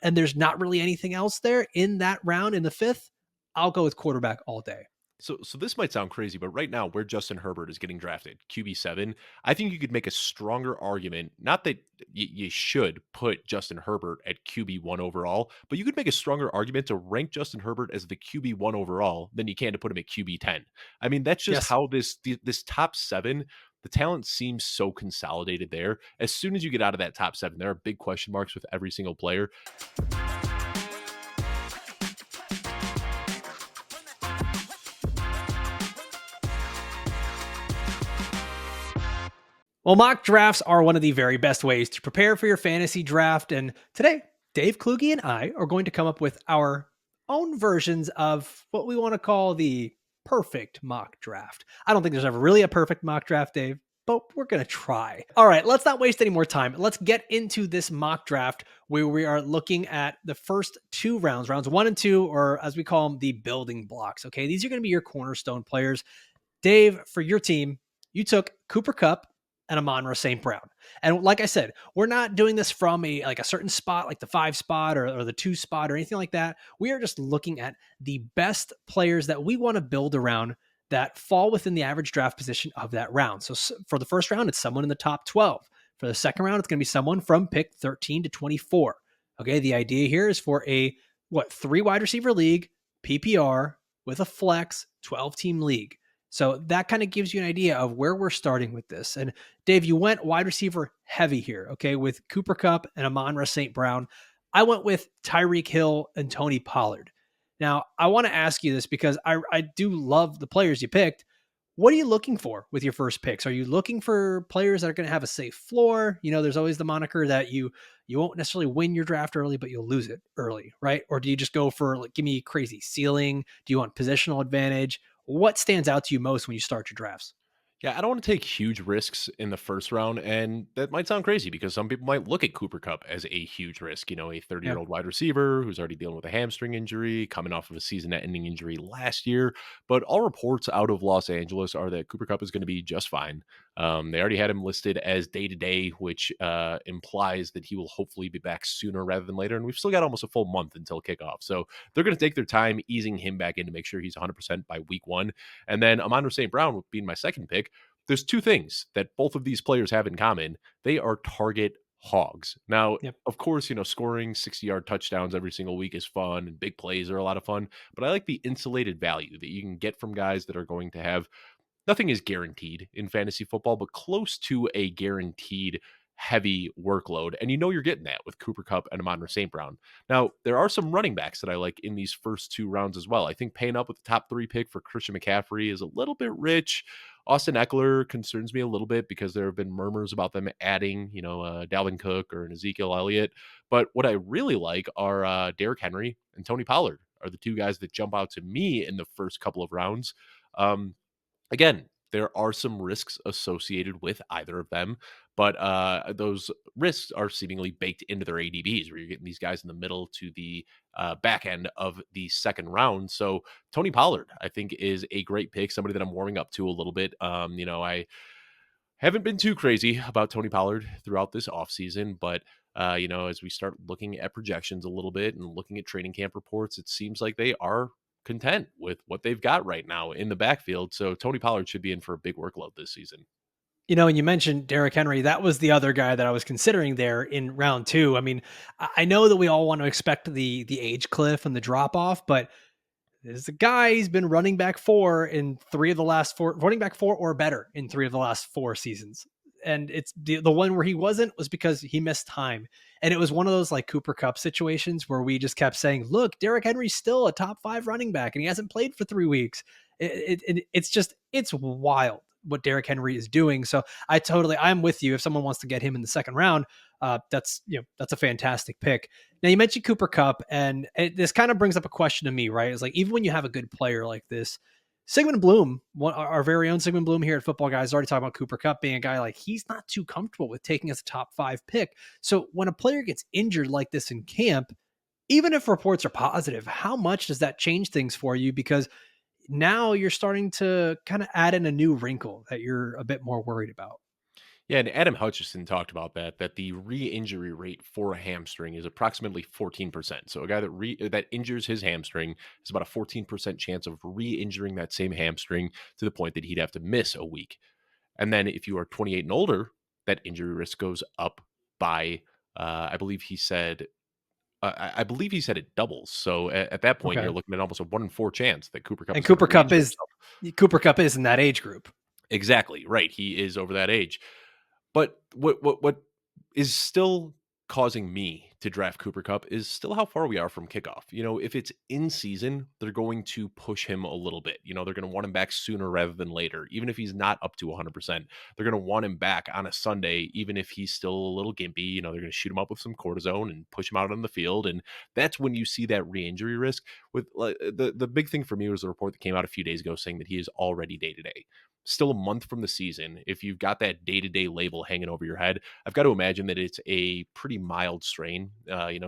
and there's not really anything else there in that round in the fifth, I'll go with quarterback all day. So this might sound crazy, but right now where Justin Herbert is getting drafted, QB7, I think you could make a stronger argument. Not that you should put Justin Herbert at QB1 overall, but you could make a stronger argument to rank Justin Herbert as the QB1 overall than you can to put him at QB10. I mean, that's just Yes. how this top seven, the talent seems so consolidated there. As soon as you get out of that top seven, there are big question marks with every single player. Well, mock drafts are one of the very best ways to prepare for your fantasy draft. And today, Dave Kluge and I are going to come up with our own versions of what we want to call the perfect mock draft. I don't think there's ever really a perfect mock draft, Dave, but we're going to try. All right, let's not waste any more time. Let's get into this mock draft where we are looking at the first two rounds, rounds 1 and 2, or as we call them, the building blocks. Okay, these are going to be your cornerstone players. Dave, for your team, you took Cooper Cup and Amon-Ra St. Brown. And like I said, we're not doing this from a certain spot, like the 5 spot or the 2 spot or anything like that. We are just looking at the best players that we want to build around that fall within the average draft position of that round. So for the first round, it's someone in the top 12. For the second round, it's going to be someone from pick 13 to 24. Okay, the idea here is for a 3 wide receiver league, PPR with a flex 12-team league. So that kind of gives you an idea of where we're starting with this. And Dave, you went wide receiver heavy here, okay, with Cooper Cup and Amon-Ra St. Brown. I went with Tyreek Hill and Tony Pollard. Now, I want to ask you this because I do love the players you picked. What are you looking for with your first picks? Are you looking for players that are going to have a safe floor? You know, there's always the moniker that you won't necessarily win your draft early, but you'll lose it early, right? Or do you just go for like, give me crazy ceiling? Do you want positional advantage? What stands out to you most when you start your drafts? Yeah, I don't want to take huge risks in the first round. And that might sound crazy because some people might look at Cooper Cup as a huge risk. You know, a 30-year-old wide receiver who's already dealing with a hamstring injury, coming off of a season ending injury last year. But all reports out of Los Angeles are that Cooper Cup is going to be just fine. They already had him listed as day to day, which implies that he will hopefully be back sooner rather than later. And we've still got almost a full month until kickoff. So they're going to take their time easing him back in to make sure he's 100% by week one. And then Amon St. Brown being my second pick. There's two things that both of these players have in common. They are target hogs. Now, Yep. of course, you know, scoring 60-yard touchdowns every single week is fun and big plays are a lot of fun, but I like the insulated value that you can get from guys that are going to have nothing is guaranteed in fantasy football, but close to a guaranteed heavy workload. And you know you're getting that with Cooper Cup and Amon St. Brown. Now, there are some running backs that I like in these first two rounds as well. I think paying up with the top 3 pick for Christian McCaffrey is a little bit rich. Austin Eckler concerns me a little bit because there have been murmurs about them adding, Dalvin Cook or an Ezekiel Elliott. But what I really like are Derrick Henry and Tony Pollard are the two guys that jump out to me in the first couple of rounds. Again, there are some risks associated with either of them, but those risks are seemingly baked into their ADBs, where you're getting these guys in the middle to the back end of the second round. So Tony Pollard, I think, is a great pick, somebody that I'm warming up to a little bit. I haven't been too crazy about Tony Pollard throughout this offseason, but as we start looking at projections a little bit and looking at training camp reports, it seems like they are content with what they've got right now in the backfield. So Tony Pollard should be in for a big workload this season. You know, and you mentioned Derrick Henry. That was the other guy that I was considering there in round 2. I mean, I know that we all want to expect the age cliff and the drop off, but there's a guy, he's been running back 4 in 3 of the last 4, running back 4 or better in 3 of the last 4 seasons. And it's the one where he wasn't was because he missed time. And it was one of those like Cooper Cup situations where we just kept saying, look, Derrick Henry's still a top 5 running back and he hasn't played for 3 weeks. It's wild what Derrick Henry is doing. So I'm with you. If someone wants to get him in the second round, that's a fantastic pick. Now you mentioned Cooper Cup, and this kind of brings up a question to me, right? It's like, even when you have a good player like this, Sigmund Bloom, our very own Sigmund Bloom here at Football Guys, already talking about Cooper Cup being a guy like he's not too comfortable with taking as a top 5 pick. So when a player gets injured like this in camp, even if reports are positive, how much does that change things for you? Because now you're starting to kind of add in a new wrinkle that you're a bit more worried about. Yeah, and Adam Hutchinson talked about that the re-injury rate for a hamstring is approximately 14%. So a guy that injures his hamstring has about a 14% chance of re-injuring that same hamstring to the point that he'd have to miss a week. And then if you are 28 and older, that injury risk goes up by I believe he said I believe he said it doubles. So at that point, you're Okay. looking at almost a 1 in 4 chance that Cooper Cup And is going to re-injure himself. Cooper Cup is in that age group. Exactly right. He is over that age. But what is still causing me to draft Cooper Cup is still how far we are from kickoff. If it's in season, they're going to push him a little bit. They're going to want him back sooner rather than later. Even if he's not up to 100%, they're going to want him back on a Sunday, even if he's still a little gimpy. They're going to shoot him up with some cortisone and push him out on the field. And that's when you see that re-injury risk. With the big thing for me was the report that came out a few days ago saying that he is already day to day. Still a month from the season. If you've got that day to day label hanging over your head, I've got to imagine that it's a pretty mild strain,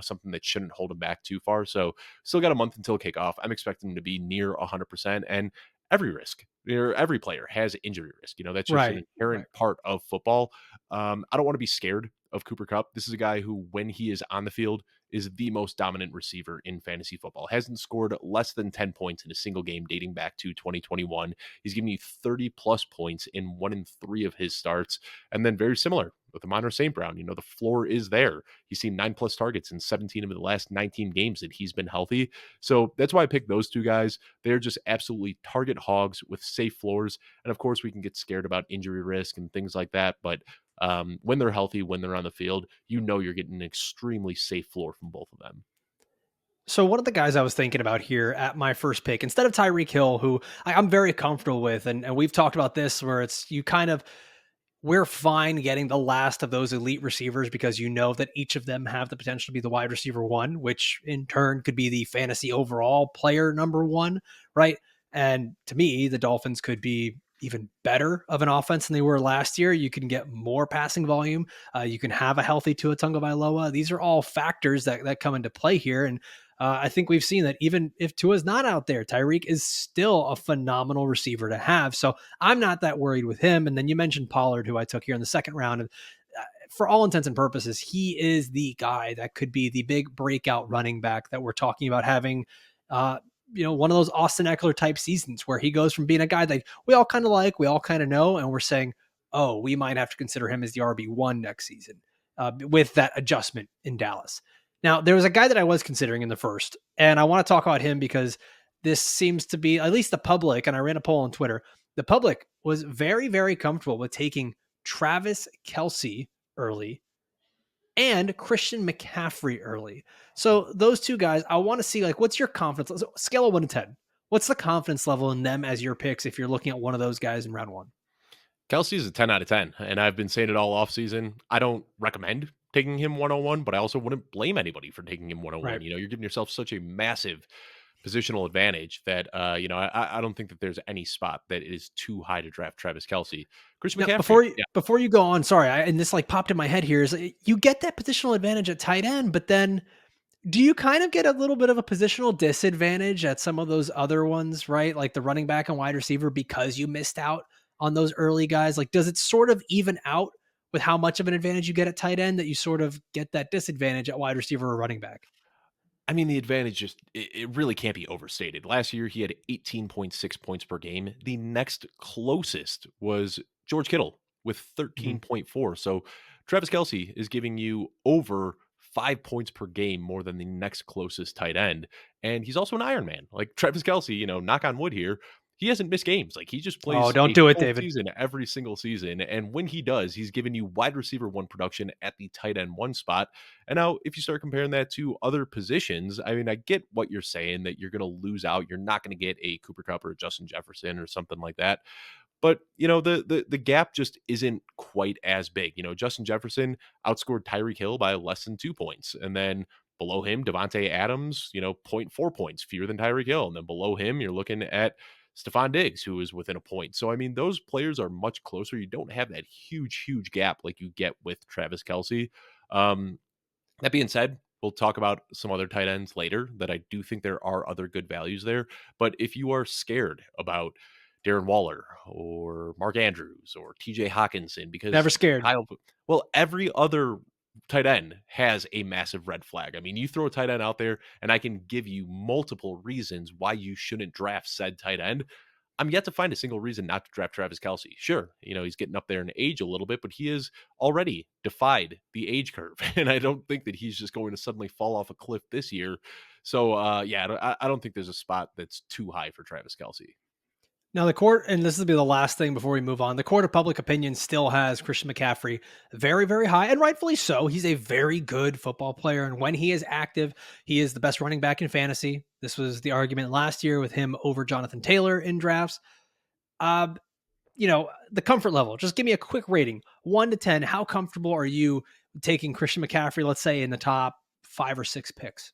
something that shouldn't hold him back too far. So, still got a month until kickoff. I'm expecting him to be near 100%. And every player has injury risk. That's just an Right. Right. inherent part of football. I don't want to be scared of Cooper Cup. This is a guy who, when he is on the field, is the most dominant receiver in fantasy football. Hasn't scored less than 10 points in a single game dating back to 2021. He's given you 30 plus points in 1 in 3 of his starts. And then very similar with Amon St. Brown, the floor is there. He's seen 9+ targets in 17 of the last 19 games that he's been healthy. So that's why I picked those two guys. They're just absolutely target hogs with safe floors. And of course, we can get scared about injury risk and things like that. But when they're healthy, when they're on the field, you're getting an extremely safe floor from both of them. So one of the guys I was thinking about here at my first pick, instead of Tyreek Hill, who I'm very comfortable with, and we've talked about this where it's you kind of we're fine getting the last of those elite receivers because you know that each of them have the potential to be the wide receiver one, which in turn could be the fantasy overall player number one, right? And to me, the Dolphins could be even better of an offense than they were last year. You can get more passing volume. You can have a healthy Tua Tagovailoa. These are all factors that come into play here. And I think we've seen that even if Tua's not out there, Tyreek is still a phenomenal receiver to have. So I'm not that worried with him. And then you mentioned Pollard, who I took here in the second round. And for all intents and purposes, he is the guy that could be the big breakout running back that we're talking about having. Uh, one of those Austin Eckler type seasons where he goes from being a guy that we all kind of like, we all kind of know, and we're saying, oh, we might have to consider him as the RB1 next season with that adjustment in Dallas. Now, there was a guy that I was considering in the first, and I want to talk about him because this seems to be, at least the public, and I ran a poll on Twitter, the public was very, very comfortable with taking Travis Kelce early and Christian McCaffrey early. So those two guys, I want to see like what's your confidence scale of 1 to 10? What's the confidence level in them as your picks if you're looking at one of those guys in round one? Kelsey's a 10 out of 10, and I've been saying it all offseason. I don't recommend taking him 101, but I also wouldn't blame anybody for taking him 101. Right. You're giving yourself such a massive positional advantage that, I don't think that there's any spot that is too high to draft Travis Kelsey. Christian Now, McCaffrey, yeah. before you go on, sorry, and this like popped in my head here is you get that positional advantage at tight end, but then do you kind of get a little bit of a positional disadvantage at some of those other ones, right? Like the running back and wide receiver because you missed out on those early guys? Like, does it sort of even out with how much of an advantage you get at tight end that you sort of get that disadvantage at wide receiver or running back? I mean, the advantage just it really can't be overstated. Last year, he had 18.6 points per game. The next closest was George Kittle with Mhm. 13.4. So Travis Kelsey is giving you over 5 points per game more than the next closest tight end. And he's also an Iron Man. Like Travis Kelsey, knock on wood here, he hasn't missed games. Like he just Oh, plays don't a do it, full David. season every single season. And when he does, he's giving you wide receiver one production at the tight end one spot. And now, if you start comparing that to other positions, I mean, I get what you're saying that you're going to lose out. You're not going to get a Cooper Cup or a Justin Jefferson or something like that. But the gap just isn't quite as big. Justin Jefferson outscored Tyreek Hill by less than 2 points, and then below him, Devontae Adams, zero point 0.4 points fewer than Tyreek Hill, and then below him, you're looking at Stephon Diggs, who is within a point. So I mean, those players are much closer. You don't have that huge gap like you get with Travis Kelsey. Um, that being said, we'll talk about some other tight ends later that I do think there are other good values there. But if you are scared about Darren Waller or Mark Andrews or TJ Hawkinson Never because scared. Kyle, well, every other tight end has a massive red flag. I mean, you throw a tight end out there, and I can give you multiple reasons why you shouldn't draft said tight end. I'm yet to find a single reason not to draft Travis Kelsey. Sure, he's getting up there in age a little bit, but he has already defied the age curve. And I don't think that he's just going to suddenly fall off a cliff this year. So, yeah, I don't think there's a spot that's too high for Travis Kelsey. Now, the court, and this will be the last thing before we move on, the court of public opinion still has Christian McCaffrey very, very high, and rightfully so. He's a very good football player. And when he is active, he is the best running back in fantasy. This was the argument last year with him over Jonathan Taylor in drafts. Uh, the comfort level, just give me a quick rating 1 to 10. How comfortable are you taking Christian McCaffrey, let's say, in the top 5 or 6 picks?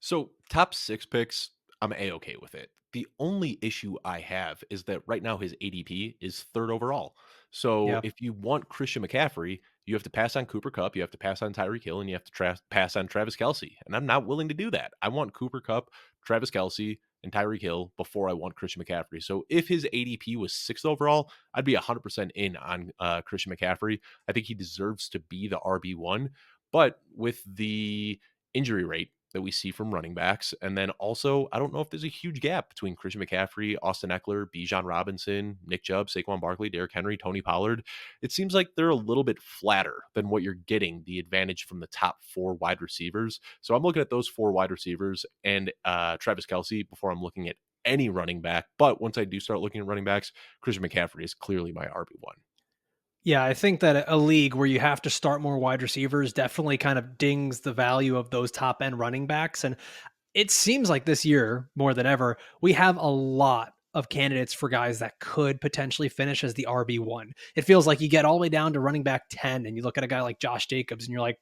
So, top 6 picks, I'm A-okay with it. The only issue I have is that right now his ADP is third overall. So, Yeah. if you want Christian McCaffrey, you have to pass on Cooper Kupp, you have to pass on Tyreek Hill, and you have to pass on Travis Kelsey. And I'm not willing to do that. I want Cooper Kupp, Travis Kelsey, and Tyreek Hill before I want Christian McCaffrey. So, if his ADP was sixth overall, I'd be 100% in on Christian McCaffrey. I think he deserves to be the RB1. But with the injury rate that we see from running backs. And then also, I don't know if there's a huge gap between Christian McCaffrey, Austin Eckler, Bijan Robinson, Nick Chubb, Saquon Barkley, Derrick Henry, Tony Pollard. It seems like they're a little bit flatter than what you're getting the advantage from the top four wide receivers. So I'm looking at those four wide receivers and Travis Kelsey before I'm looking at any running back. But once I do start looking at running backs, Christian McCaffrey is clearly my RB1. Yeah, I think that a league where you have to start more wide receivers definitely kind of dings the value of those top end running backs. And it seems like this year, more than ever, we have a lot of candidates for guys that could potentially finish as the RB1. It feels like you get all the way down to running back 10, and you look at a guy like Josh Jacobs, and you're like,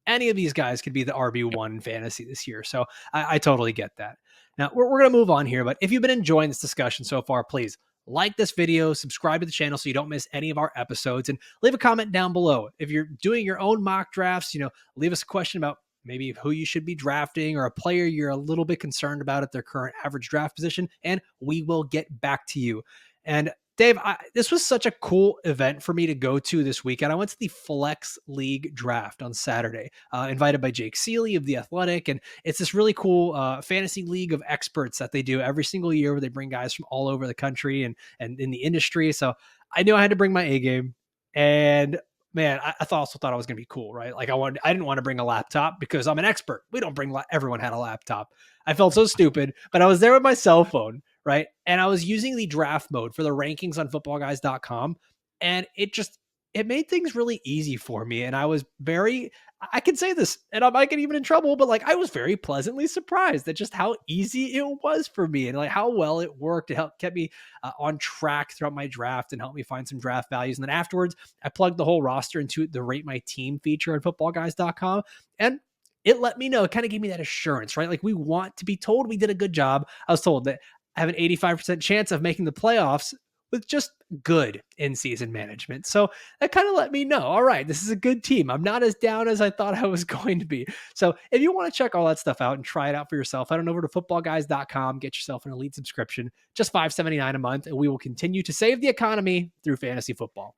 any of these guys could be the Yep. RB1 fantasy this year. So I totally get that. Now, we're going to move on here, but if you've been enjoying this discussion so far, please like this video, subscribe to the channel so you don't miss any of our episodes, and leave a comment down below. If you're doing your own mock drafts, leave us a question about maybe who you should be drafting or a player you're a little bit concerned about at their current average draft position, and we will get back to you. And Dave, this was such a cool event for me to go to this weekend. I went to the Flex League draft on Saturday, invited by Jake Seeley of The Athletic. And it's this really cool fantasy league of experts that they do every single year where they bring guys from all over the country and in the industry. So I knew I had to bring my A game. And man, I also thought it was going to be cool, right? Like I didn't want to bring a laptop because I'm an expert. We don't bring, everyone had a laptop. I felt so stupid, but I was there with my cell phone, right? And I was using the draft mode for the rankings on footballguys.com. And it made things really easy for me. And I can say this and I might get even in trouble, but like I was very pleasantly surprised at just how easy it was for me and like how well it worked. It helped kept me on track throughout my draft and helped me find some draft values. And then afterwards, I plugged the whole roster into the rate my team feature on footballguys.com. And it let me know, it kind of gave me that assurance, right? Like we want to be told we did a good job. I was told that I have an 85% chance of making the playoffs with just good in-season management. So that kind of let me know, all right, this is a good team. I'm not as down as I thought I was going to be. So if you want to check all that stuff out and try it out for yourself, head on over to footballguys.com, get yourself an elite subscription, just $5.79 a month, and we will continue to save the economy through fantasy football.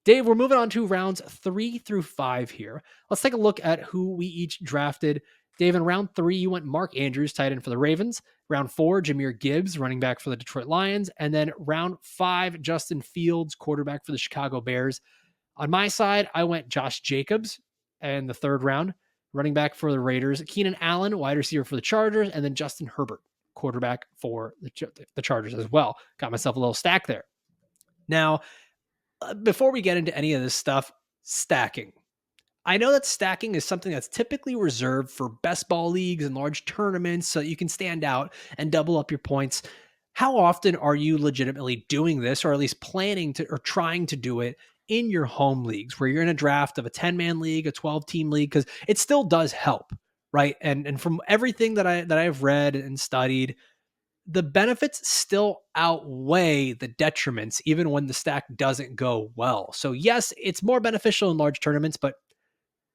Dave, we're moving on to rounds 3 through 5 here. Let's take a look at who we each drafted. Dave, in round 3, you went Mark Andrews, tight end for the Ravens. Round 4, Jahmyr Gibbs, running back for the Detroit Lions. And then round 5, Justin Fields, quarterback for the Chicago Bears. On my side, I went Josh Jacobs in the 3rd round, running back for the Raiders. Keenan Allen, wide receiver for the Chargers. And then Justin Herbert, quarterback for the Chargers as well. Got myself a little stack there. Now, before we get into any of this stuff, stacking. I know that stacking is something that's typically reserved for best ball leagues and large tournaments so you can stand out and double up your points. How often are you legitimately doing this, or at least planning to or trying to do it in your home leagues where you're in a draft of a 10-man league, a 12-team league? Because it still does help, right? And from everything that I've read and studied, the benefits still outweigh the detriments, even when the stack doesn't go well. So yes, it's more beneficial in large tournaments, but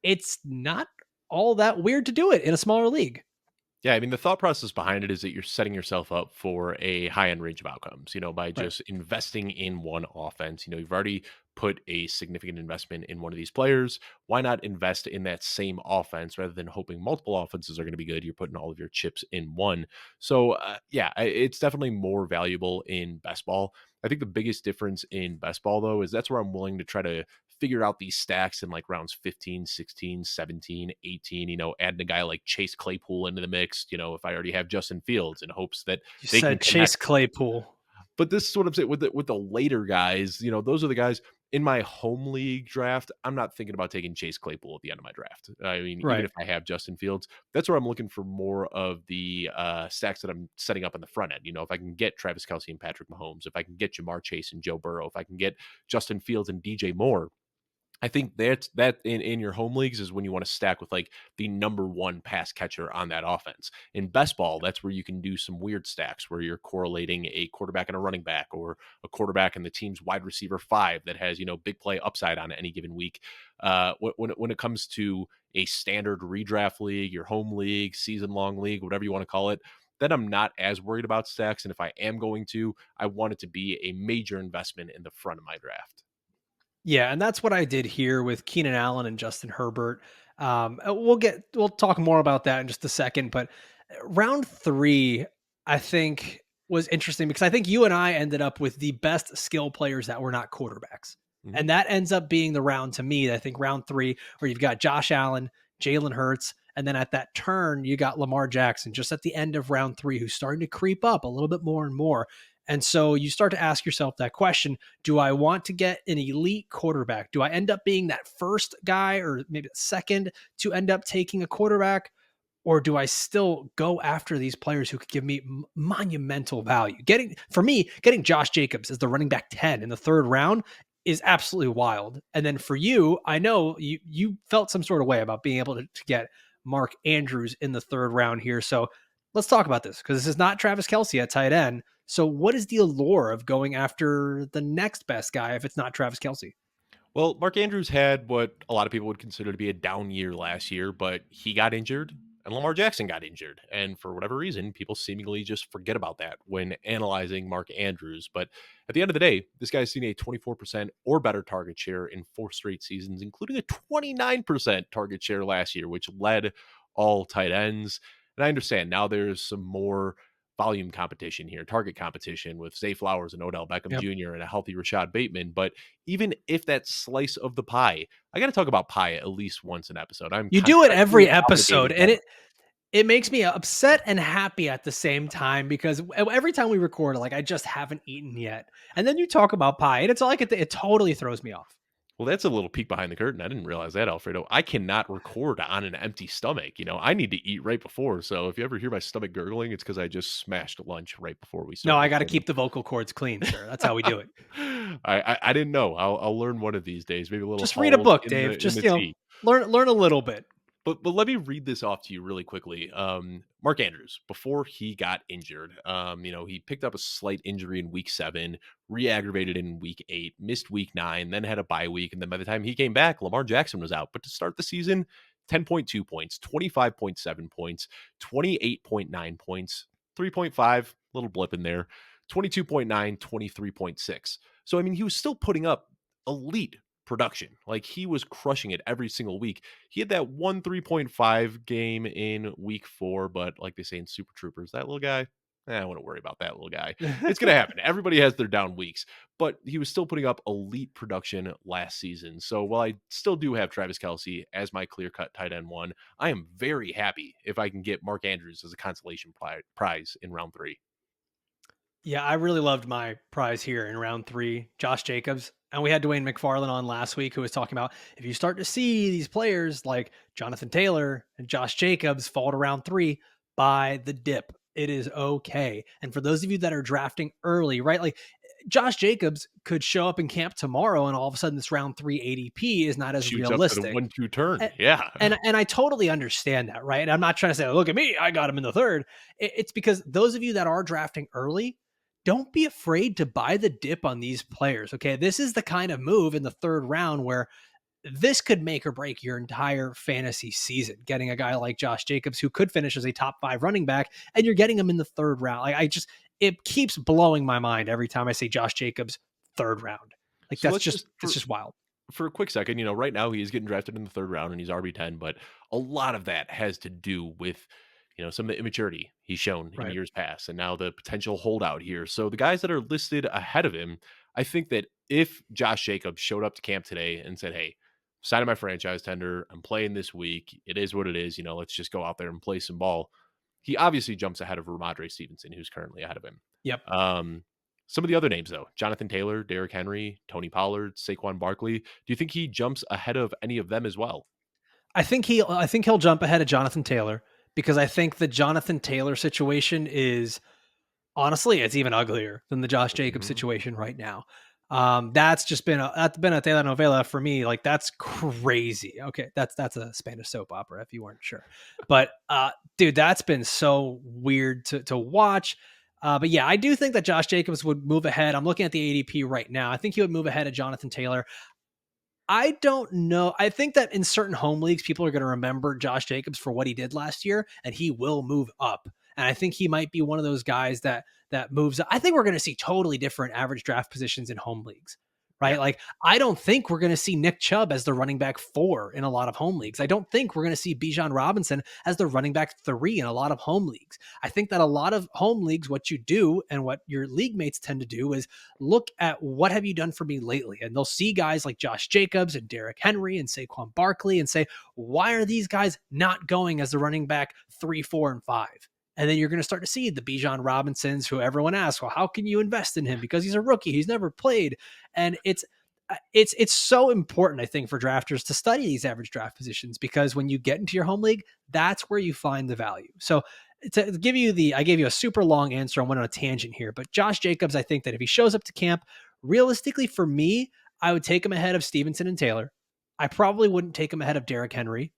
it's not all that weird to do it in a smaller league. Yeah, I mean, the thought process behind it is that you're setting yourself up for a high end range of outcomes, by Right. just investing in one offense. You've already put a significant investment in one of these players. Why not invest in that same offense rather than hoping multiple offenses are going to be good? You're putting all of your chips in one. So, yeah, it's definitely more valuable in best ball. I think the biggest difference in best ball, though, is that's where I'm willing to try to figure out these stacks in like rounds 15, 16, 17, 18, adding a guy like Chase Claypool into the mix, if I already have Justin Fields in hopes that You they can said connect. Chase Claypool. But this is what I'm saying with the later guys, those are the guys in my home league draft. I'm not thinking about taking Chase Claypool at the end of my draft. I mean, even Right. if I have Justin Fields, that's where I'm looking for more of the stacks that I'm setting up on the front end. If I can get Travis Kelsey and Patrick Mahomes, if I can get Jamar Chase and Joe Burrow, if I can get Justin Fields and DJ Moore, I think that in your home leagues is when you want to stack with like the number one pass catcher on that offense. In best ball, that's where you can do some weird stacks where you're correlating a quarterback and a running back, or a quarterback and the team's wide receiver five that has big play upside on any given week. When it comes to a standard redraft league, your home league, season long league, whatever you want to call it, then I'm not as worried about stacks. And if I am going to, I want it to be a major investment in the front of my draft. Yeah, and that's what I did here with Keenan Allen and Justin Herbert. We'll talk more about that in just a second, but round 3 I think was interesting because I think you and I ended up with the best skill players that were not quarterbacks. Mhm. And that ends up being the round to me. I think round 3 where you've got Josh Allen, Jalen Hurts, and then at that turn you got Lamar Jackson just at the end of round 3 who's starting to creep up a little bit more and more. And so you start to ask yourself that question: do I want to get an elite quarterback? Do I end up being that first guy or maybe the second to end up taking a quarterback? Or do I still go after these players who could give me monumental value? Getting Josh Jacobs as the running back 10 in the third round is absolutely wild. And then for you, I know you felt some sort of way about being able to get Mark Andrews in the third round here. So let's talk about this because this is not Travis Kelsey at tight end. So what is the allure of going after the next best guy if it's not Travis Kelsey? Well, Mark Andrews had what a lot of people would consider to be a down year last year, but he got injured and Lamar Jackson got injured. And for whatever reason, people seemingly just forget about that when analyzing Mark Andrews. But at the end of the day, this guy's seen a 24% or better target share in 4 straight seasons, including a 29% target share last year, which led all tight ends. And I understand now there's some more volume competition here, target competition with Zay Flowers and Odell Beckham Yep. Jr. and a healthy Rashad Bateman. But even if that slice of the pie, I got to talk about pie at least once an episode. I'm You do it contractually every episode, obligated and now. it makes me upset and happy at the same time because every time we record, like I just haven't eaten yet, and then you talk about pie, and it's all like it totally throws me off. Well, that's a little peek behind the curtain. I didn't realize that, Alfredo. I cannot record on an empty stomach. I need to eat right before. So if you ever hear my stomach gurgling, it's because I just smashed lunch right before we No, started I got to recording. keep the vocal cords clean, sir. That's how we do it. I didn't know. I'll learn one of these days. Maybe a little Just read a halt book, in Dave. the Just tea. learn a little bit. But let me read this off to you really quickly. Mark Andrews, before he got injured, he picked up a slight injury in week 7, re-aggravated in week 8, missed week 9, then had a bye week, and then by the time he came back, Lamar Jackson was out. But to start the season, 10.2 points, 25.7 points, 28.9 points, 3.5, little blip in there, 22.9, 23.6. So I mean, he was still putting up elite production. Like he was crushing it every single week. He had that one 3.5 game in week 4, but like they say in Super Troopers, that little guy, I wouldn't worry about that little guy. It's going to happen. Everybody has their down weeks, but he was still putting up elite production last season. So while I still do have Travis Kelsey as my clear cut tight end one, I am very happy if I can get Mark Andrews as a consolation prize in round 3. Yeah, I really loved my prize here in round 3, Josh Jacobs. And we had Dwayne McFarland on last week who was talking about if you start to see these players like Jonathan Taylor and Josh Jacobs fall to round 3, buy the dip. It is okay. And for those of you that are drafting early, right? Like Josh Jacobs could show up in camp tomorrow and all of a sudden this round 3 ADP is not as Shoots up to the realistic. 1-2 turn. And Yeah. and I totally understand that, right? And I'm not trying to say, look at me, I got him in the third. It's because those of you that are drafting early, don't be afraid to buy the dip on these players. Okay. This is the kind of move in the third round where this could make or break your entire fantasy season. Getting a guy like Josh Jacobs who could finish as a top 5 running back, and you're getting him in the third round. Like I just, it keeps blowing my mind every time I say Josh Jacobs third round. Like So let's just that's just wild, for a quick second, right now he's getting drafted in the third round and he's RB10, but a lot of that has to do with, some of the immaturity he's shown in right? years past and now the potential holdout here. So the guys that are listed ahead of him, I think that if Josh Jacobs showed up to camp today and said, hey, signing my franchise tender, I'm playing this week. It is what it is. Let's just go out there and play some ball. He obviously jumps ahead of Ramondre Stevenson, who's currently ahead of him. Yep. Um, some of the other names, though, Jonathan Taylor, Derrick Henry, Tony Pollard, Saquon Barkley. Do you think he jumps ahead of any of them as well? I think he'll jump ahead of Jonathan Taylor because I think the Jonathan Taylor situation is, honestly, it's even uglier than the Josh Jacobs Mhm. situation right now. That's been a telenovela for me. Like that's crazy. Okay, that's a Spanish soap opera if you weren't sure. But dude, that's been so weird to watch. But yeah, I do think that Josh Jacobs would move ahead. I'm looking at the ADP right now. I think he would move ahead of Jonathan Taylor. I don't know. I think that in certain home leagues, people are going to remember Josh Jacobs for what he did last year, and he will move up. And I think he might be one of those guys that moves up. I think we're going to see totally different average draft positions in home leagues, Yeah. right? Like I don't think we're going to see Nick Chubb as the running back 4 in a lot of home leagues. I don't think we're going to see Bijan Robinson as the running back 3 in a lot of home leagues. I think that a lot of home leagues, what you do and what your league mates tend to do is look at what have you done for me lately? And they'll see guys like Josh Jacobs and Derrick Henry and Saquon Barkley and say, why are these guys not going as the running back 3, 4, and 5? And then you're going to start to see the Bijan Robinsons, who everyone asks, well, how can you invest in him? Because he's a rookie, he's never played. And it's so important, I think, for drafters to study these average draft positions because when you get into your home league, that's where you find the value. So to give you I gave you a super long answer. I went on a tangent here, but Josh Jacobs, I think that if he shows up to camp, realistically for me, I would take him ahead of Stevenson and Taylor. I probably wouldn't take him ahead of Derrick Henry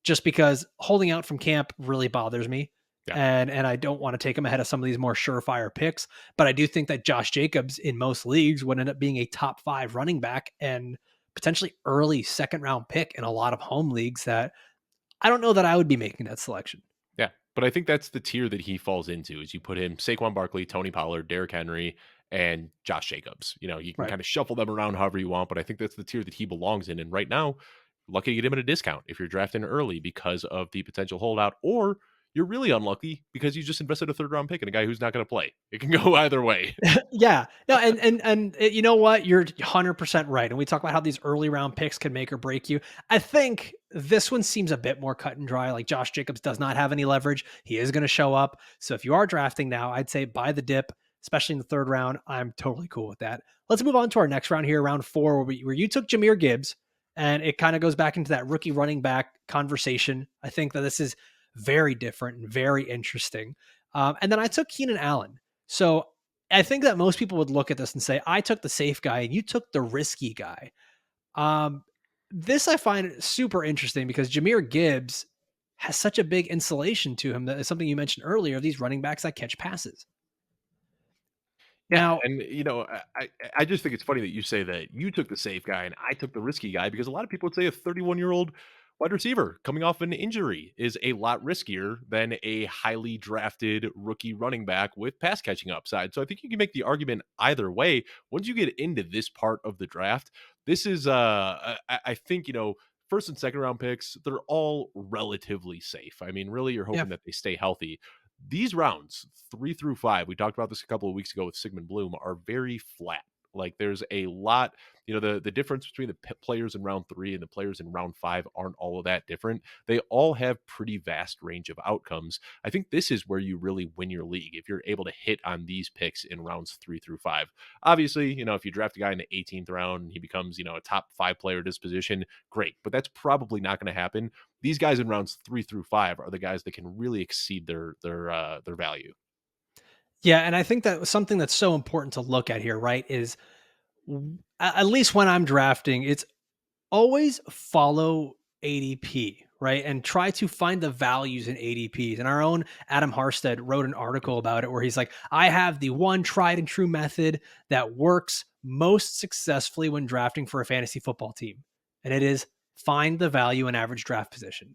just because holding out from camp really bothers me. Yeah. And I don't want to take him ahead of some of these more surefire picks. But I do think that Josh Jacobs in most leagues would end up being a top 5 running back and potentially early second round pick in a lot of home leagues that I don't know that I would be making that selection. Yeah. But I think that's the tier that he falls into is you put him Saquon Barkley, Tony Pollard, Derrick Henry, and Josh Jacobs. You can Right. kind of shuffle them around however you want, but I think that's the tier that he belongs in. And right now, lucky to get him at a discount if you're drafting early because of the potential holdout, or you're really unlucky because you just invested a third round pick in a guy who's not going to play. It can go either way. Yeah. No, you know what? You're 100% right. And we talk about how these early round picks can make or break you. I think this one seems a bit more cut and dry. Like Josh Jacobs does not have any leverage. He is going to show up. So if you are drafting now, I'd say buy the dip, especially in the third round. I'm totally cool with that. Let's move on to our next round here, round 4, where you took Jahmyr Gibbs. And it kind of goes back into that rookie running back conversation. I think that this is very different and very interesting. And then I took Keenan Allen. So I think that most people would look at this and say, I took the safe guy and you took the risky guy. Um, this I find super interesting because Jahmyr Gibbs has such a big insulation to him. That is something you mentioned earlier of these running backs that catch passes. Yeah, Now, and I just think it's funny that you say that you took the safe guy and I took the risky guy because a lot of people would say a 31-year-old wide receiver coming off an injury is a lot riskier than a highly drafted rookie running back with pass catching upside. So I think you can make the argument either way. Once you get into this part of the draft, this is I think first and second round picks, they're all relatively safe. I mean, really, you're yeah, hoping that they stay healthy. These rounds, 3 through 5, we talked about this a couple of weeks ago with Sigmund Bloom, are very flat. Like there's a lot, the difference between the players in round 3 and the players in round 5 aren't all of that different. They all have pretty vast range of outcomes. I think this is where you really win your league if you're able to hit on these picks in rounds 3 through 5. Obviously, if you draft a guy in the 18th round and he becomes, a top 5 player at his position, great. But that's probably not going to happen. These guys in rounds 3 through 5 are the guys that can really exceed their value. yeah, and I think that something that's so important to look at here, right, is at least when I'm drafting, it's always follow ADP, right? And try to find the values in ADPs. And our own Adam Harstead wrote an article about it where he's like, I have the one tried and true method that works most successfully when drafting for a fantasy football team. and it is find the value in average draft position.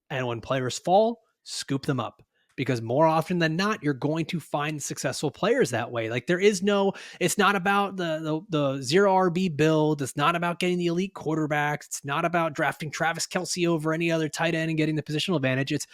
And when players fall, scoop them up. Because more often than not, you're going to find successful players that way. Like there is no, it's not about the zero RB build. It's not about getting the elite quarterbacks. It's not about drafting Travis Kelsey over any other tight end and getting the positional advantage. It's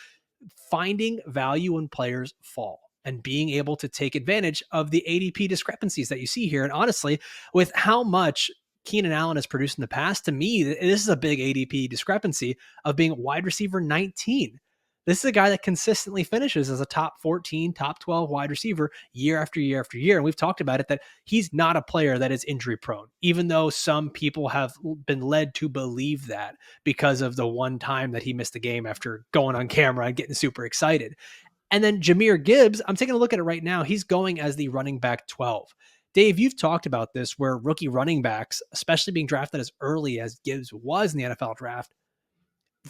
finding value when players fall and being able to take advantage of the ADP discrepancies that you see here. And honestly, with how much Keenan Allen has produced in the past, to me, this is a big ADP discrepancy of being wide receiver 19. This is a guy that consistently finishes as a top 14, top 12 wide receiver year after year after year. And we've talked about it that he's not a player that is injury prone, even though some people have been led to believe that because of the one time that he missed a game after going on camera and getting super excited. And then Jahmyr Gibbs, I'm taking a look at it right now. He's going as the running back 12. Dave, you've talked about this where rookie running backs, especially being drafted as early as Gibbs was in the NFL draft,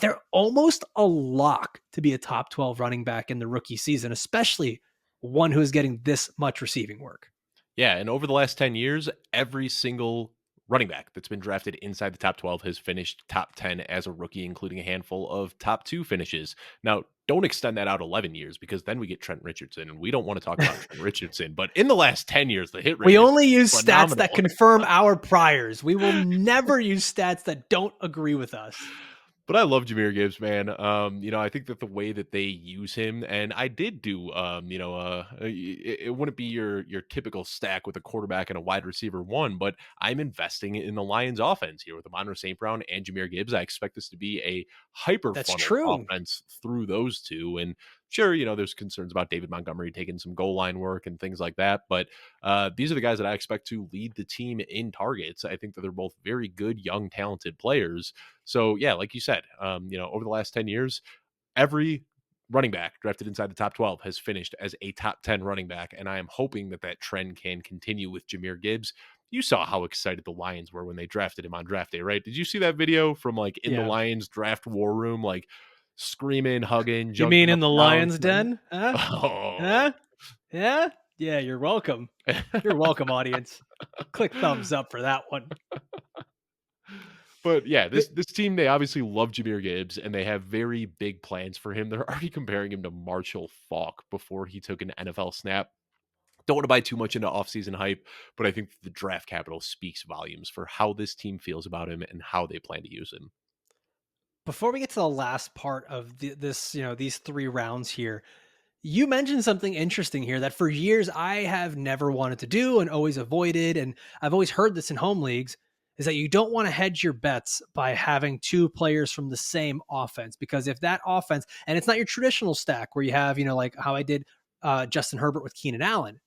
they're almost a lock to be a top 12 running back in the rookie season, especially one who is getting this much receiving work. Yeah, and over the last 10 years, every single running back that's been drafted inside the top 12 has finished top 10 as a rookie, including a handful of top 2 finishes. Now, don't extend that out 11 years because then we get Trent Richardson, and we don't want to talk about Trent Richardson. But in the last 10 years, the hit We rate is only use stats phenomenal. that confirm our priors. We will never use stats that don't agree with us. But I love Jahmyr Gibbs, man. I think that the way that they use him, and I did do, it wouldn't be your typical stack with a quarterback and a wide receiver one, but I'm investing in the Lions offense here with Amon St. Brown and Jahmyr Gibbs. I expect this to be a hyper That's funneled true. offense through those two. And sure, there's concerns about David Montgomery taking some goal line work and things like that, but these are the guys that I expect to lead the team in targets. I think that they're both very good, young, talented players. So yeah, like you said, over the last 10 years, every running back drafted inside the top 12 has finished as a top 10 running back. And I am hoping that that trend can continue with Jahmyr Gibbs. You saw how excited the Lions were when they drafted him on draft day, right? Did you see that video from like in the Yeah. Lions draft war room, like screaming, hugging, You jumping mean up in the and down? Lions Den? Huh? Oh, Huh? Yeah? Yeah, you're welcome. You're welcome, audience. Click thumbs up for that one. but yeah, Th- this team, they obviously love Jahmyr Gibbs and they have very big plans for him. They're already comparing him to Marshall Faulk before he took an NFL snap. Don't want to buy too much into offseason hype, but I think the draft capital speaks volumes for how this team feels about him and how they plan to use him. Before we get to the last part of this, these 3 rounds here, you mentioned something interesting here that for years I have never wanted to do and always avoided. And I've always heard this in home leagues is that you don't want to hedge your bets by having 2 players from the same offense. Because if that offense, and it's not your traditional stack where you have, like how I did Justin Herbert with Keenan Allen,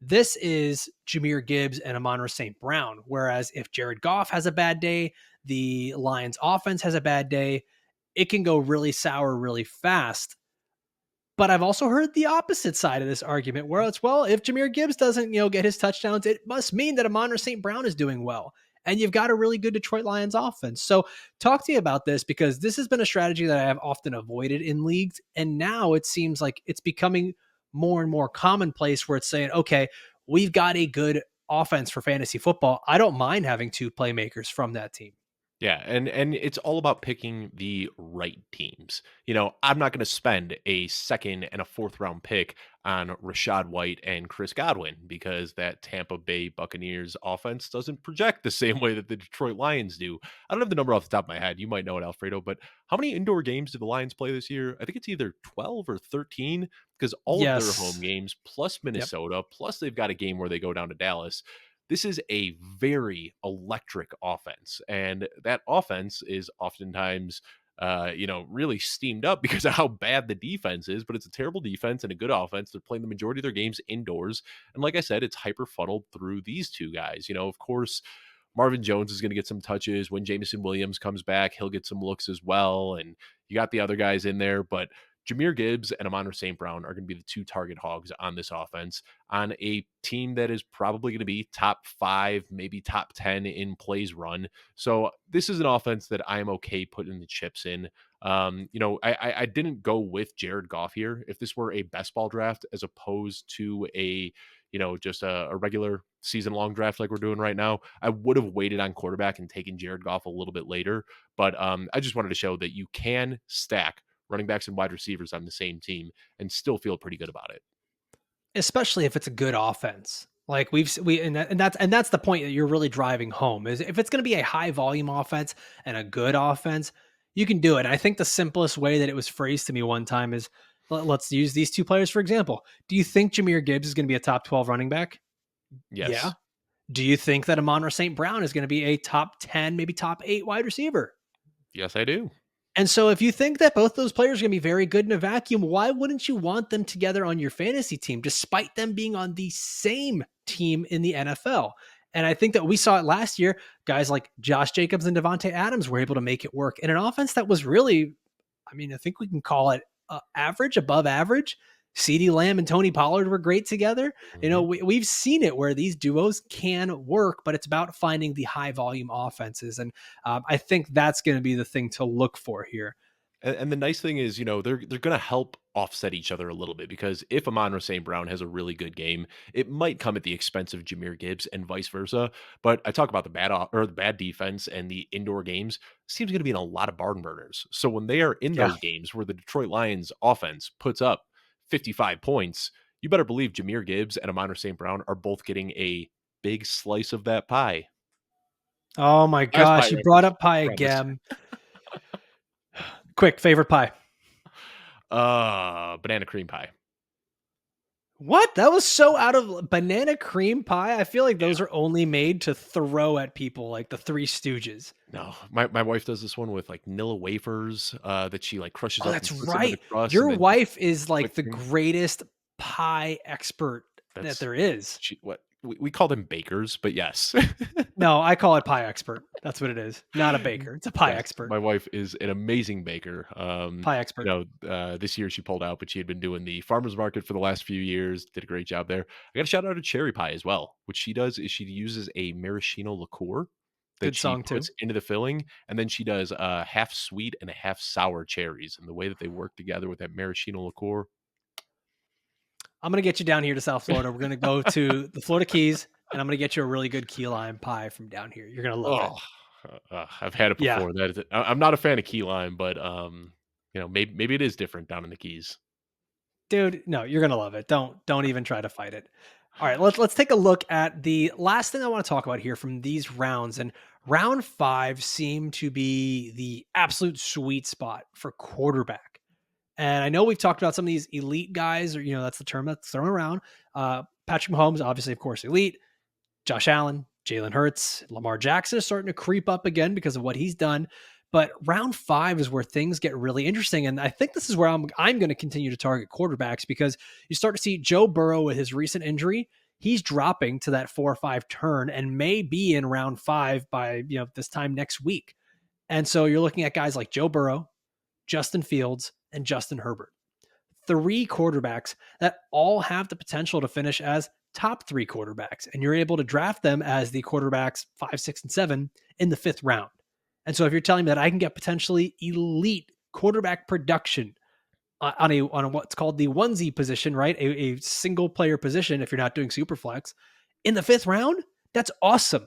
this is Jahmyr Gibbs and Amon St. Brown. Whereas if Jared Goff has a bad day, the Lions offense has a bad day, it can go really sour really fast. But I've also heard the opposite side of this argument where it's, well, if Jahmyr Gibbs doesn't, get his touchdowns, it must mean that Amon St. Brown is doing well. And you've got a really good Detroit Lions offense. So talk to me about this because this has been a strategy that I have often avoided in leagues. And now it seems like it's becoming more and more commonplace where it's saying, okay, we've got a good offense for fantasy football. I don't mind having 2 playmakers from that team. Yeah, and it's all about picking the right teams. I'm not going to spend a second and a fourth round pick on Rashad White and Chris Godwin because that Tampa Bay Buccaneers offense doesn't project the same way that the Detroit Lions do. I don't have the number off the top of my head. You might know it, Alfredo, but how many indoor games did the Lions play this year? I think it's either 12 or 13 because all of their home Yes. games plus Yep. Minnesota, plus they've got a game where they go down to Dallas. This is a very electric offense, and that offense is oftentimes, really steamed up because of how bad the defense is. But it's a terrible defense and a good offense. They're playing the majority of their games indoors, and like I said, it's hyper funneled through these two guys. Of course, Marvin Jones is going to get some touches when Jameson Williams comes back. He'll get some looks as well, and you got the other guys in there, but Jahmyr Gibbs and Amon St. Brown are going to be the 2 target hogs on this offense on a team that is probably going to be top 5, maybe top 10 in plays run. So this is an offense that I'm okay putting the chips in. I didn't go with Jared Goff here. If this were a best ball draft as opposed to a just a regular season long draft like we're doing right now, I would have waited on quarterback and taken Jared Goff a little bit later. But I just wanted to show that you can stack running backs and wide receivers on the same team and still feel pretty good about it. Especially if it's a good offense. Like and that's the point that you're really driving home is if it's going to be a high volume offense and a good offense, you can do it. And I think the simplest way that it was phrased to me one time is let's use these two players for example. Do you think Jameer Gibbs is going to be a top 12 running back? Yeah. Yes. Do you think that Amon St. Brown is going to be a top 10, maybe top 8 wide receiver? Yes, I do. And so if you think that both those players are going to be very good in a vacuum, why wouldn't you want them together on your fantasy team, despite them being on the same team in the NFL? And I think that we saw it last year. Guys like Josh Jacobs and Devontae Adams were able to make it work in an offense that was really, I mean, I think we can call it average, above average. CeeDee Lamb and Tony Pollard were great together. Mhm. We've seen it where these duos can work, but it's about finding the high volume offenses. And I think that's going to be the thing to look for here. And the nice thing is, they're going to help offset each other a little bit because if Amon St. Brown has a really good game, it might come at the expense of Jameer Gibbs and vice versa. But I talk about the bad defense and the indoor games. Seems going to be in a lot of barn burners. So when they are in Yeah. those games where the Detroit Lions offense puts up 55 points, you better believe Jameer Gibbs and Amon St. Brown are both getting a big slice of that pie. Oh my Last pie gosh. You brought reference, up pie promise. again. Quick, favorite pie. Banana cream pie. What? That was so out of banana cream pie. I feel like those are only made to throw at people like the Three Stooges. No, my wife does this one with like Nilla wafers that she like crushes Oh, up that's and puts into the right. crust, and Your then wife is whipped like the cream. greatest pie expert that That's there is. she what we call them bakers, but yes, No, I call it pie expert. That's what it is. Not a baker. It's a pie yes, expert. my wife is an amazing baker. Pie expert. This year she pulled out, but she had been doing the farmers market for the last few years. Did a great job there. I got to shout out to cherry pie as well. What she does is she uses a maraschino liqueur that Good she song too. puts into the filling, and then she does half sweet and a half sour cherries, and the way that they work together with that maraschino liqueur. I'm gonna get you down here to South Florida. We're gonna go to the Florida Keys, and I'm gonna get you a really good key lime pie from down here. You're gonna love it. Oh, I've had it Yeah, before. I'm not a fan of key lime, but maybe it is different down in the Keys. dude. No, you're gonna love it. Don't even try to fight it. All right, let's take a look at the last thing I want to talk about here from these rounds. And round 5 seemed to be the absolute sweet spot for quarterback. And I know we've talked about some of these elite guys, or that's the term that's thrown around. Patrick Mahomes, obviously, of course, elite. Josh Allen, Jalen Hurts, Lamar Jackson is starting to creep up again because of what he's done. But round 5 is where things get really interesting. And I think this is where I'm going to continue to target quarterbacks because you start to see Joe Burrow with his recent injury. He's dropping to that 4 or 5 turn and may be in round 5 by this time next week. And so you're looking at guys like Joe Burrow, Justin Fields, and Justin Herbert. 3 quarterbacks that all have the potential to finish as top 3 quarterbacks. And you're able to draft them as the quarterbacks 5, 6, and 7 in the 5th round. And so if you're telling me that I can get potentially elite quarterback production on what's called the onesie position, right? A single player position, if you're not doing super flex in the 5th round, that's awesome.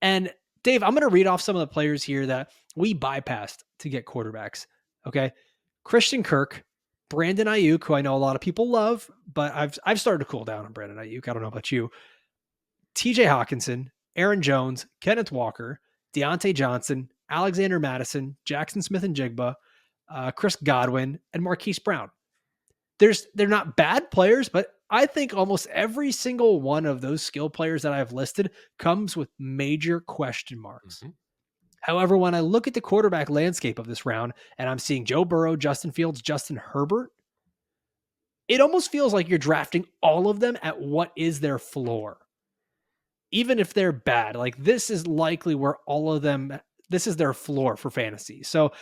And Dave, I'm going to read off some of the players here that we bypassed to get quarterbacks. Okay. Christian Kirk, Brandon Ayuk, who I know a lot of people love, but I've started to cool down on Brandon Ayuk. I don't know about you. TJ Hawkinson, Aaron Jones, Kenneth Walker, Deontay Johnson, Alexander Madison, Jackson Smith and Jigba, Chris Godwin, and Marquise Brown. They're not bad players, but I think almost every single one of those skill players that I've listed comes with major question marks. Mhm. However, when I look at the quarterback landscape of this round and I'm seeing Joe Burrow, Justin Fields, Justin Herbert, it almost feels like you're drafting all of them at what is their floor. Even if they're bad, like this is likely where all of them, this is their floor for fantasy. So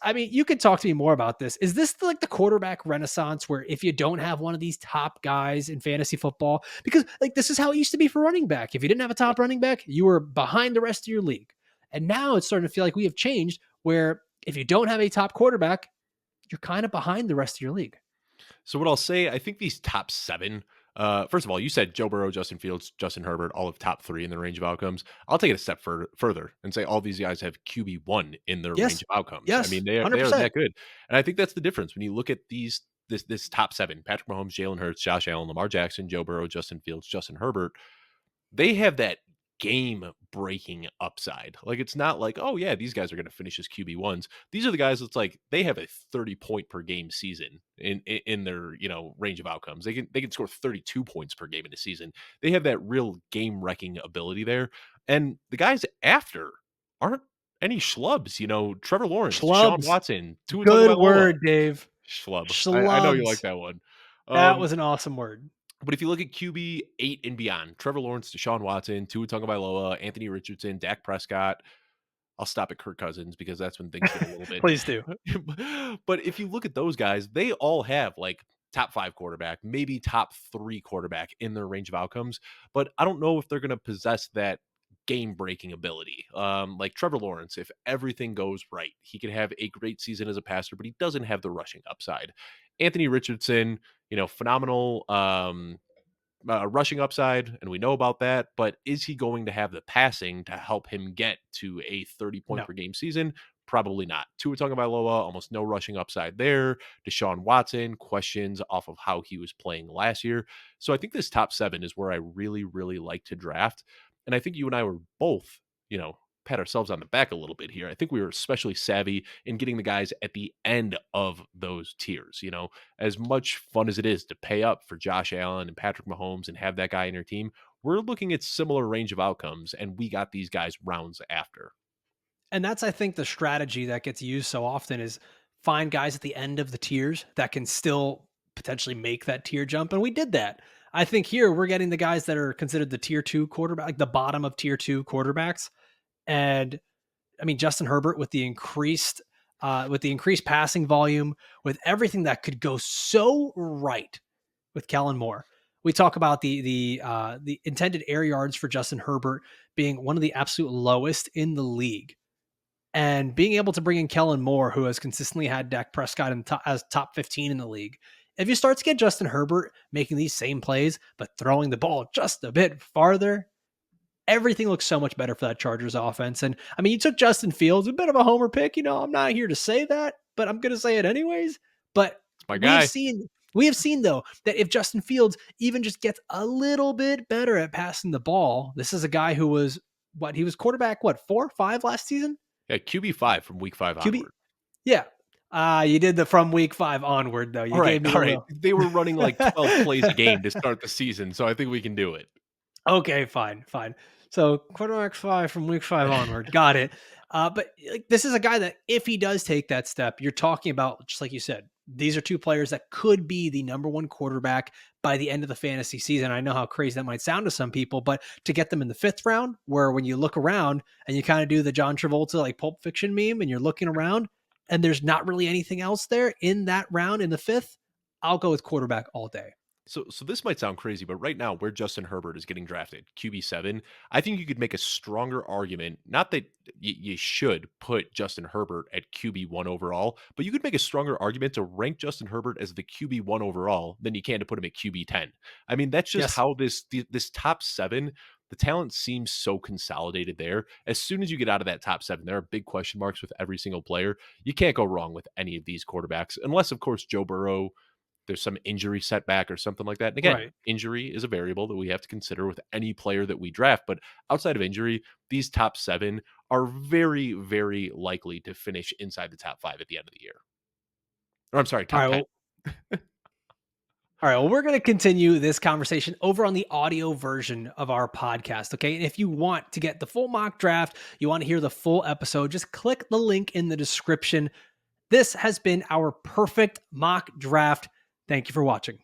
I mean, you could talk to me more about this. Is this like the quarterback renaissance where if you don't have one of these top guys in fantasy football, because like this is how it used to be for running back. If you didn't have a top running back, you were behind the rest of your league. And now it's starting to feel like we have changed where If you don't have a top quarterback, you're kind of behind the rest of your league. So what I'll say, I think these top seven. First of all, you said Joe Burrow, Justin Fields, Justin Herbert, all of top three in the range of outcomes. I'll take it a step further and say all these guys have QB1 in their range Yes. of outcomes. I Yes. mean, they are 100%. that good, and I think that's the difference when you look at this top seven: Patrick Mahomes, Jalen Hurts, Josh Allen, Lamar Jackson, Joe Burrow, Justin Fields, Justin Herbert. They have that game breaking upside. Like it's not like, oh yeah, these guys are going to finish as QB1s. These are the guys that's like they have a 30 point per game season in their, range of outcomes. They can score 32 points per game in a season. They have that real game wrecking ability there. And the guys after aren't any schlubs, Trevor Lawrence, Deshaun Schlubs. Watson, Tua Good Tagovailoa, word, Dave. schlub. I know you like Schlubs. that one. That Um, was an awesome word. but if you look at QB 8 and beyond, Trevor Lawrence, Deshaun Watson, Tua Tagovailoa, Anthony Richardson, Dak Prescott, I'll stop at Kirk Cousins because that's when things get a little bit. Please do. But if you look at those guys, they all have like top 5 quarterback, maybe top 3 quarterback in their range of outcomes. But I don't know if they're going to possess that game breaking ability. Like Trevor Lawrence, if everything goes right, he can have a great season as a passer, but he doesn't have the rushing upside. Anthony Richardson, phenomenal. Rushing upside, and we know about that. But is he going to have the passing to help him get to a 30-point No. per game season? Probably not. Tua Tagovailoa, almost no rushing upside there. Deshaun Watson, questions off of how he was playing last year. So I think this top 7 is where I really, really like to draft. And I think you and I were both, pat ourselves on the back a little bit here. I think we were especially savvy in getting the guys at the end of those tiers. As much fun as it is to pay up for Josh Allen and Patrick Mahomes and have that guy in your team, we're looking at similar range of outcomes, and we got these guys rounds after. And that's, I think, the strategy that gets used so often is find guys at the end of the tiers that can still potentially make that tier jump. And we did that. I think here we're getting the guys that are considered the tier 2 quarterback, like the bottom of tier 2 quarterbacks. And I mean, Justin Herbert with the increased passing volume, with everything that could go so right with Kellen Moore. We talk about the intended air yards for Justin Herbert being one of the absolute lowest in the league, and being able to bring in Kellen Moore, who has consistently had Dak Prescott as top 15 in the league. If you start to get Justin Herbert making these same plays, but throwing the ball just a bit farther, everything looks so much better for that Chargers offense. And I mean, you took Justin Fields, a bit of a homer pick. I'm not here to say that, but I'm going to say it anyways. But It's my we have guy. seen we have seen though that if Justin Fields even just gets a little bit better at passing the ball, this is a guy who was he was quarterback 4, 5 last season. Yeah, QB5 from week 5 QB, onward. yeah. You did the from week 5 onward though. All You right, gave me all the right. little. They were running like 12 plays a game to start the season, so I think we can do it. Okay, fine, fine. So quarterback 5 from week 5 onward. Got it. But like, this is a guy that if he does take that step, you're talking about, just like you said, these are two players that could be the number 1 quarterback by the end of the fantasy season. I know how crazy that might sound to some people, but to get them in the 5th round, where when you look around and you kind of do the John Travolta like Pulp Fiction meme and you're looking around and there's not really anything else there in that round in the 5th, I'll go with quarterback all day. So this might sound crazy, but right now where Justin Herbert is getting drafted, QB7, I think you could make a stronger argument. Not that you should put Justin Herbert at QB1 overall, but you could make a stronger argument to rank Justin Herbert as the QB1 overall than you can to put him at QB10. I mean, that's just Yes. how this top 7, the talent seems so consolidated there. As soon as you get out of that top 7, there are big question marks with every single player. You can't go wrong with any of these quarterbacks, unless of course Joe Burrow, there's some injury setback or something like that. And again, Right. injury is a variable that we have to consider with any player that we draft. But outside of injury, these top 7 are very, very likely to finish inside the top 5 at the end of the year. Or I'm sorry, All top right. 10. Well, all right. Well, we're going to continue this conversation over on the audio version of our podcast. Okay. And if you want to get the full mock draft, you want to hear the full episode, just click the link in the description. This has been our perfect mock draft. Thank you for watching.